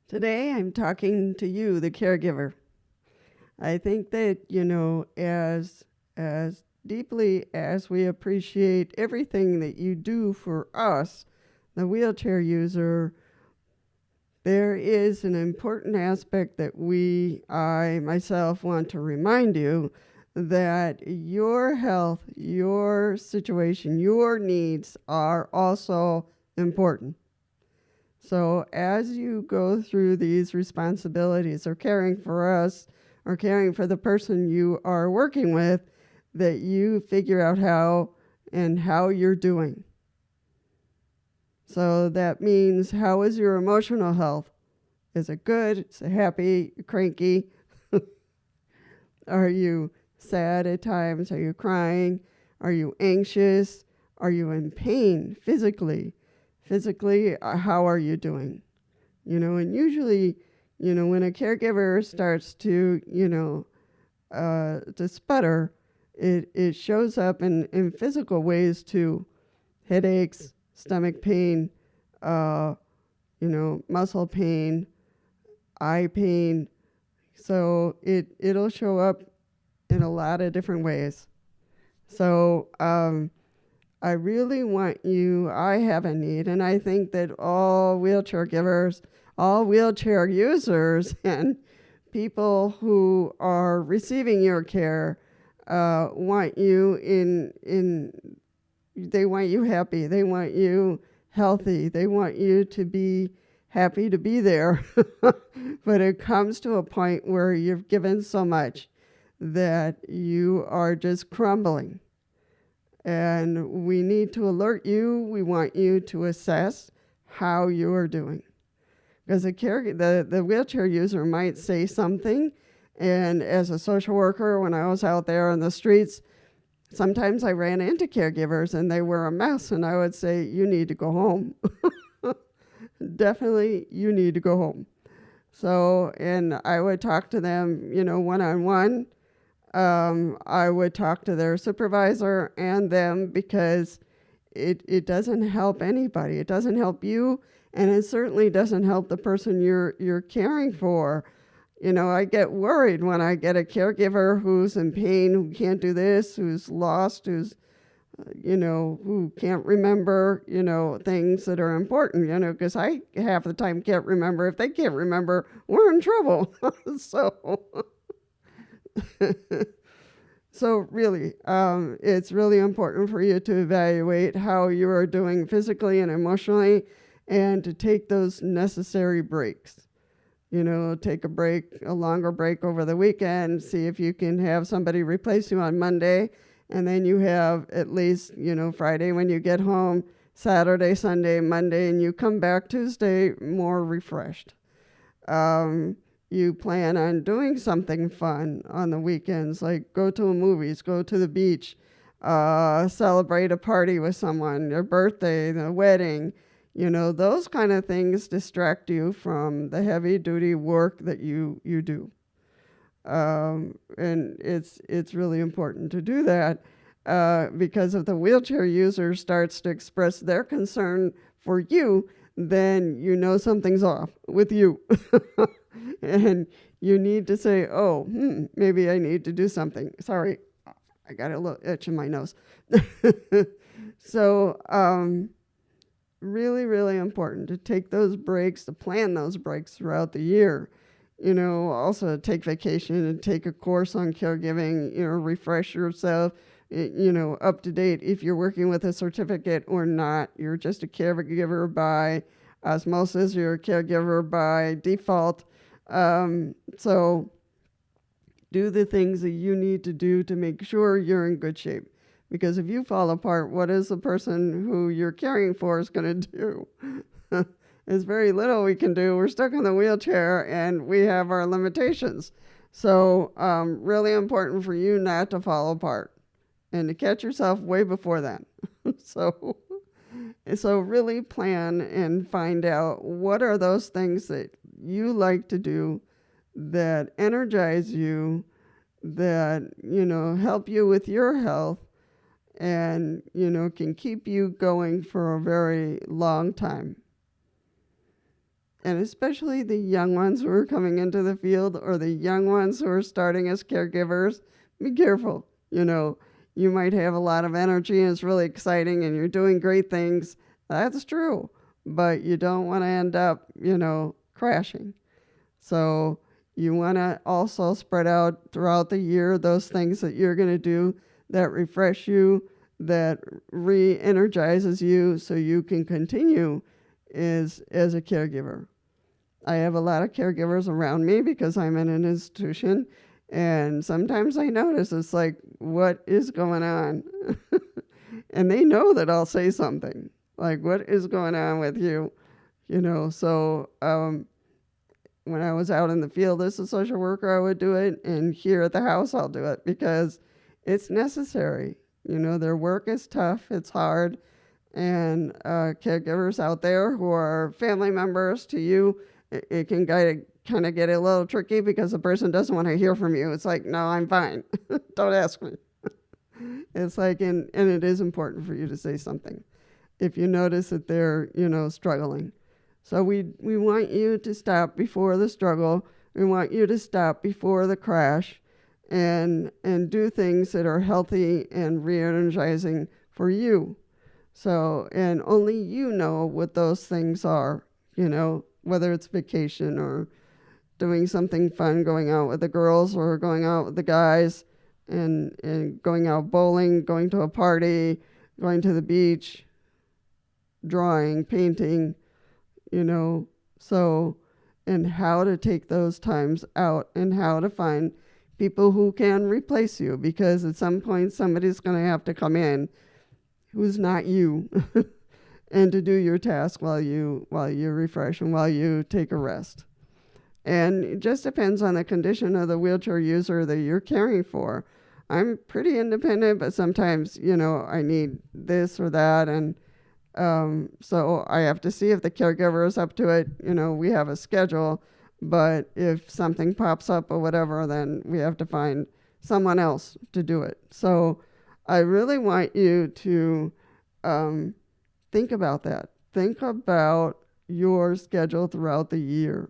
Today I'm talking to you, the caregiver. I think that, as deeply as we appreciate everything that you do for us, the wheelchair user, there is an important aspect that I myself want to remind you that your health, your situation, your needs are also important. So as you go through these responsibilities or caring for us or caring for the person you are working with, that you figure out how you're doing. So that means, how is your emotional health? Is it good? Is it happy? Cranky? Are you sad at times? Are you crying? Are you anxious? Are you in pain physically? Physically, how are you doing? And usually, when a caregiver starts to sputter, it shows up in physical ways too. Headaches, stomach pain, muscle pain, eye pain. So it'll show up in a lot of different ways. So I really want you, I have a need, and I think that all wheelchair givers, all wheelchair users, and people who are receiving your care want you they want you happy, they want you healthy, they want you to be happy to be there. But it comes to a point where you've given so much that you are just crumbling. And we need to alert you. We want you to assess how you are doing. Because the wheelchair user might say something, and as a social worker, when I was out there on the streets, sometimes I ran into caregivers and they were a mess, and I would say, you need to go home. Definitely, you need to go home. So, and I would talk to them, one-on-one. I would talk to their supervisor and them, because it doesn't help anybody. It doesn't help you, and it certainly doesn't help the person you're caring for. I get worried when I get a caregiver who's in pain, who can't do this, who's lost, who can't remember, things that are important, because I half the time can't remember. If they can't remember, we're in trouble. So So really, it's really important for you to evaluate how you are doing physically and emotionally, and to take those necessary breaks. Take a longer break over the weekend, see if you can have somebody replace you on Monday, and then you have at least, Friday when you get home, Saturday, Sunday, Monday, and you come back Tuesday more refreshed. You plan on doing something fun on the weekends, like go to the movies, go to the beach, celebrate a party with someone, their birthday, the wedding. Those kind of things distract you from the heavy-duty work that you do. And it's really important to do that, because if the wheelchair user starts to express their concern for you, then something's off with you. And you need to say, oh, maybe I need to do something. Sorry, I got a little itch in my nose. So really, really important to take those breaks, to plan those breaks throughout the year. Also take vacation and take a course on caregiving, refresh yourself, up to date if you're working with a certificate or not. You're just a caregiver by osmosis, you're a caregiver by default. So do the things that you need to do to make sure you're in good shape. Because if you fall apart, what is the person who you're caring for is going to do? There's very little we can do. We're stuck in the wheelchair and we have our limitations. So really important for you not to fall apart and to catch yourself way before then. So really plan and find out what are those things that you like to do that energize you, that, help you with your health, and, you know, can keep you going for a very long time. And especially the young ones who are coming into the field or the young ones who are starting as caregivers, be careful. You might have a lot of energy and it's really exciting and you're doing great things. That's true. But you don't want to end up, crashing. So you want to also spread out throughout the year those things that you're going to do that refresh you, that re-energizes you so you can continue as a caregiver. I have a lot of caregivers around me because I'm in an institution, and sometimes I notice it's like, what is going on? And they know that I'll say something like, what is going on with you? So when I was out in the field as a social worker, I would do it, and here at the house, I'll do it because it's necessary. Their work is tough, it's hard, and caregivers out there who are family members to you, it can kind of get a little tricky because the person doesn't want to hear from you. It's like, no, I'm fine. Don't ask me. It's like, and it is important for you to say something if you notice that they're, struggling. So we want you to stop before the struggle. We want you to stop before the crash and do things that are healthy and re-energizing for you. So, and only you know what those things are, whether it's vacation or doing something fun, going out with the girls or going out with the guys and going out bowling, going to a party, going to the beach, drawing, painting, so, and how to take those times out and how to find people who can replace you, because at some point somebody's going to have to come in who's not you and to do your task while you refresh and while you take a rest. And it just depends on the condition of the wheelchair user that you're caring for. I'm pretty independent, but sometimes, I need this or that, and so I have to see if the caregiver is up to it. We have a schedule, but if something pops up or whatever, then we have to find someone else to do it. So I really want you to think about that. Think about your schedule throughout the year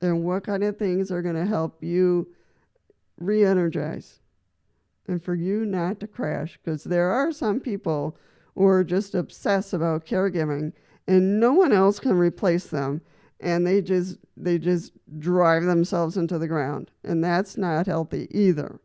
and what kind of things are going to help you re-energize and for you not to crash, because there are some people who are just obsessed about caregiving and no one else can replace them, and they just drive themselves into the ground, and that's not healthy either.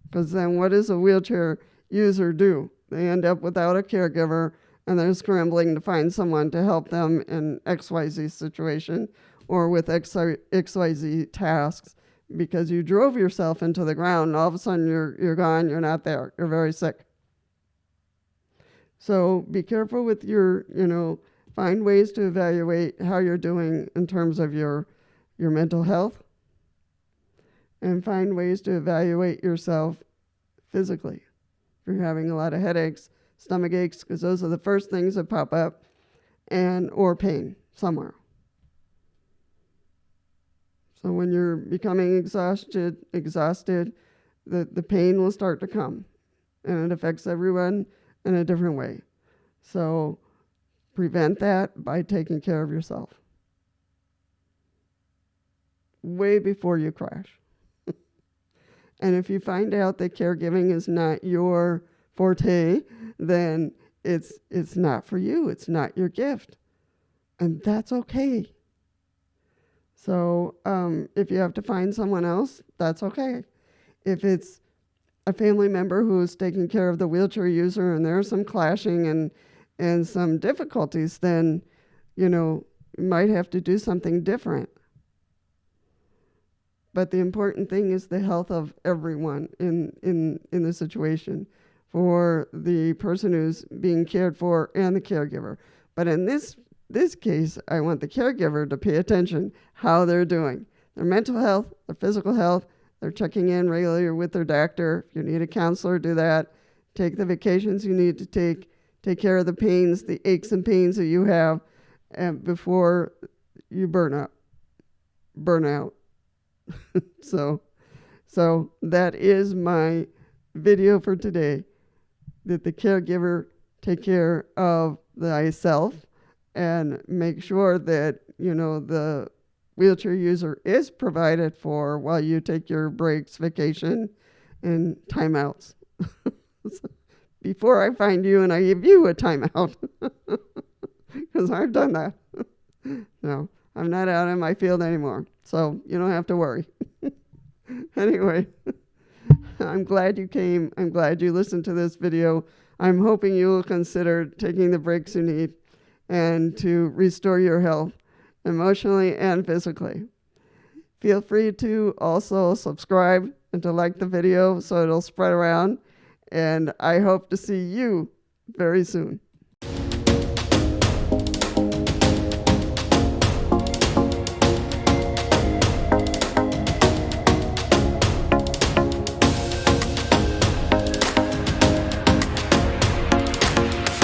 Because then what does a wheelchair user do? They end up without a caregiver, and they're scrambling to find someone to help them in XYZ situation or with XYZ tasks, because you drove yourself into the ground and all of a sudden you're gone, you're not there, you're very sick. So be careful with your, find ways to evaluate how you're doing in terms of your mental health, and find ways to evaluate yourself physically. If you're having a lot of headaches, stomach aches, because those are the first things that pop up, or pain somewhere. So when you're becoming exhausted, the pain will start to come, and it affects everyone in a different way. So prevent that by taking care of yourself way before you crash. And if you find out that caregiving is not your forte, then it's not for you. It's not your gift. And that's okay. So if you have to find someone else, that's okay. If it's a family member who's taking care of the wheelchair user and there's some clashing and some difficulties, then, you might have to do something different. But the important thing is the health of everyone in the situation, for the person who's being cared for and the caregiver. But in this case, I want the caregiver to pay attention how they're doing. Their mental health, their physical health, they're checking in regularly with their doctor. If you need a counselor, do that. Take the vacations you need to take. Take care of the pains, the aches and pains that you have before you burn out. So that is my video for today, that the caregiver take care of thyself and make sure that the wheelchair user is provided for while you take your breaks, vacation, and timeouts. Before I find you and I give you a timeout, because I've done that. No, I'm not out in my field anymore, so you don't have to worry. Anyway, I'm glad you came. I'm glad you listened to this video. I'm hoping you will consider taking the breaks you need and to restore your health emotionally and physically. Feel free to also subscribe and to like the video so it'll spread around. And I hope to see you very soon.